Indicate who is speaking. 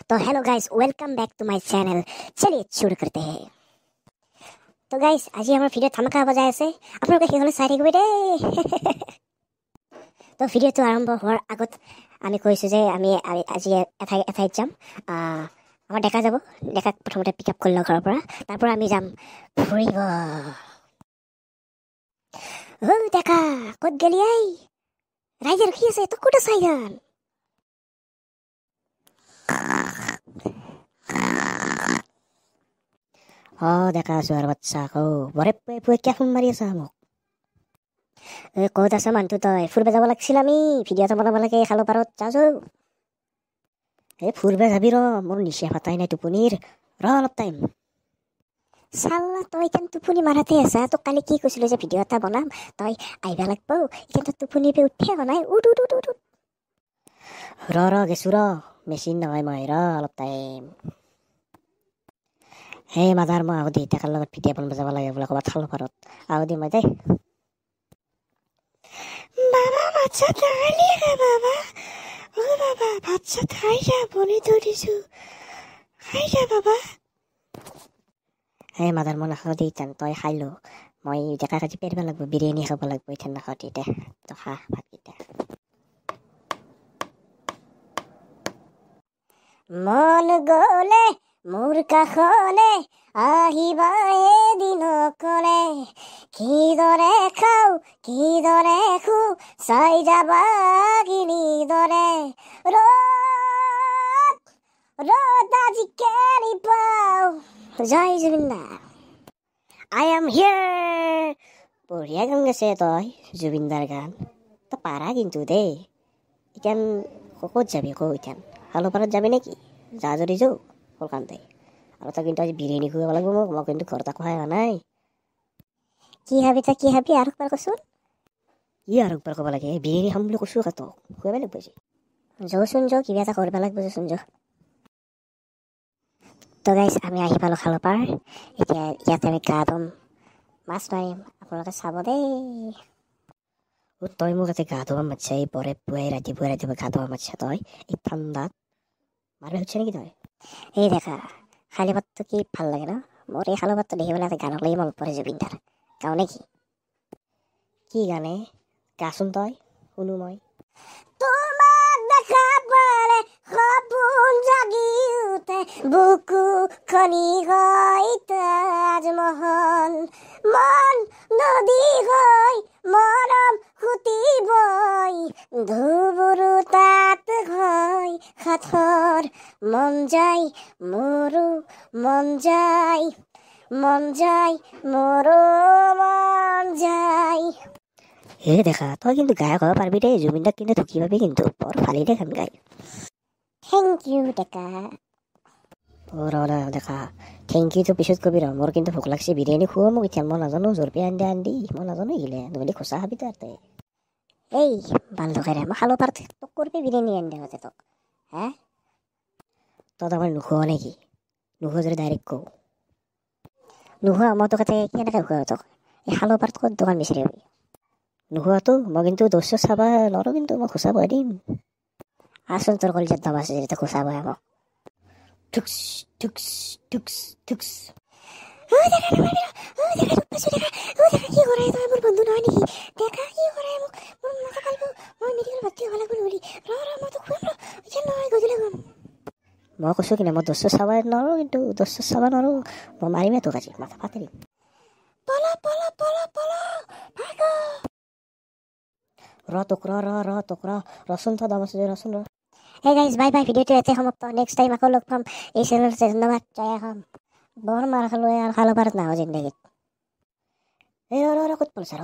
Speaker 1: तो hello guys, welcome back to my channel. चलिए शुरू करते हैं। तो गाइस, আজি আমাৰ ভিডিঅ' ধামাকা বজাই আছে। আপোনালোকে সেইখনে চাই থাকিব দেই। তো ভিডিঅ'টো আৰম্ভ হোৱাৰ আগত আমি কৈছোঁ যে আমি আজি এঠাইত যাম। আমাৰ ডেকা যাব। ডেকাক প্ৰথমতে পিক আপ কৰি লওঁ ঘৰৰ পৰা। তাৰ পৰা আমি যাম ফুৰিব। ডেকা ক'ত গেলি আই? ৰাইজে ৰখি আছে, তোক ক'ত আছা ইয়ান? ডেকা চোৱাৰ বাচ্চা কৌ বৰে পুৱে কিয় ফোন মাৰি আছা মোক? ক'ত আছা মানুহটো তই? ফুৰিব যাব লাগিছিল আমি, ভিডিঅ' এটা বনাব লাগে খালো পাৰত যাওঁ। ফুৰিব যাবি মোৰ নিচা ফাটাই নাই টোপনিৰ, অলপ টাইম। চাল্লা তই এতিয়া টোপনি মাৰাতে আছা। তোক কালি কি কৈছিলো যে ভিডিঅ' এটা বনাম, তই আহিব লাগব। এতিয়া টোপনি পে উঠে নাই। উঠ উঠ উঠ উঠ। গেছো মেচিন নহয় মই, অলপ টাইম। মাদাৰ মই আহো দেই, ডেকাৰ লগত ভিডিঅ' বনাব যাব লাগে বোলে ক'ৰবাত খালো পাৰত। আহো দে মই দেই। বাবা ভাত চাত নাখালি বাবা? বাবা ভাত চাত খাই যা, বনাই থৈ দিছো, খাই যা বাবা। মাদাৰ মই নাখাওঁ দেই, তই খাই ল। মই ডেকাক আজি পেৰিব লাগব, বিৰিয়ানী খাব লাগব। এতিয়া নাখাওঁ দে, তই খা ভাতকেইটা। মন গ'লে মোৰ কাষলে আহিবা এদিন অকলে, কিদৰে খাওঁ কিদৰে শু চাই যাবা কিনিদৰে। ৰ'দ আজি কেৰি পাওঁ। জয় জুবিন দা। আই এম হিয়াৰ। বঢ়িয়া গান গাইছে তই, জুবিন দাৰ গান। তই পাৰা কিন্তু দেই। এতিয়া ক'ত যাবি কৌ? এতিয়া খালুপাৰত যাবি নেকি? যা যদি যাওঁ সোনকালতে। আৰু তই কিন্তু আজি বিৰিয়ানী খুৱাব লাগিব মোক। মই কিন্তু ঘৰত একো খাই অহা নাই। কি খাবি তই? কি খাবি আৰু একবাৰ কচোন। কি আৰু একবাৰ ক'ব লাগে? বিৰিয়ানী খাম বুলি কৈছোঁ তোক, খুৱাব লাগিব আজি। যাওঁচোন যাওঁ, কিবা এটা কৰিব লাগিব যাচোন যাওঁ। তো গাইছ, আমি আহি পালোঁ খালুপাৰ। এতিয়া ইয়াতে আমি গা ধুম, মাছ মাৰিম। আপোনালোকে চাব দেই। তই মোক ইয়াতে গা ধুৱা মাতছা? এই বৰে পুৱাই ৰাতিপুৱাই গা ধুৱা মাতছা তই? এই ঠাণ্ডাত মাৰিব খুজিছে নেকি তই? এই দেখা খালী পাতটো কি ভাল লাগে ন? মোৰ এই খালী পাতটো দেখি পেলাই গানক লাগি মনত পৰে জুবিন দাৰ। গাওঁ নেকি? কি গানে? গাচোন তই, শুনো মই। তোমাক দেখা পালে সপোন জাগি উঠে, বুকু খনি হয় তাজমহল। মন নদী হৈ মৰম সুতিবই, ধুবুৰু তাত হয় সাঁথৰ। মন যায় মোৰো, মন যায় মোৰো, মন যায়। দেখা তই কিন্তু গায়ক হ'ব পাৰিবি দেই। জুবিন দাক কিন্তু ঢুকি পাবি কিন্তু, বৰ ভালেই দে গান গাই। থেংক ইউ ডেকা। দেখা থেংক ইউটো পিছত কবি মোৰ কিন্তু ভোক লাগছে। বিৰিয়ানী খুওৱা মোক এতিয়া। মই নাজানো জোৰপে আন্দি মই নাজানো এইগিলে। নহ'লে খোচা খাবি তাতে। এই বান্ধকেৰে মই খালো পাৰ তোক কৰবি বিৰিয়ানী আনি দে তোক। তই তাৰমানে নোখোৱা নেকি? নোখোৱা যদি ডাইৰেক্ট কওঁ। নোখোৱা মই তোক কেনেকৈ খুৱাওঁ তোক? এই খালো পাৰত ক'ত দোকান বিচাৰি পাবি? নোখোৱাতো মই কিন্তু দস্য চাবা নৰো, কিন্তু মই খোচা বহাই দিম। আচোন তোৰ কলিজাত দম আছে যদি খোচা বহাই মোক। ঠুকছ ঠুকছ ঠুকছ ঠুকছ। কি কৰে তই? মোৰ বন্ধু নহয় নেকি? দেখা কি কৰে মোক? মোৰ মাথা কালিব। মই মেডিকেল ভৰ্তি হ'ব লাগিব নহ'লে। মই তোক খুৱাম এতিয়া নহয়, গধূলি খুৱাম। মই কৈছোঁ কিনে মই দস্য চাব নোৱাৰোঁ, কিন্তু দস্য চাব নোৱাৰোঁ। মই মাৰিমে তোক আজি, মাথা ফাটি দিম। পলা পলা পলা পলা ভাগো। ৰচোন থ দম আছে ৰচোন ৰ। Hey guys, bye bye. ভিডিঅ'টো ইয়াতে সমাপ্ত। নেক্সট টাইম আকৌ লগ পাম এই চেনেলতে। ধন্যবাদ। জয় অসম। বৰ মাৰ খালো আৰু খালো পাৰত নাহো জিন্দগীত। ক'ত পলছা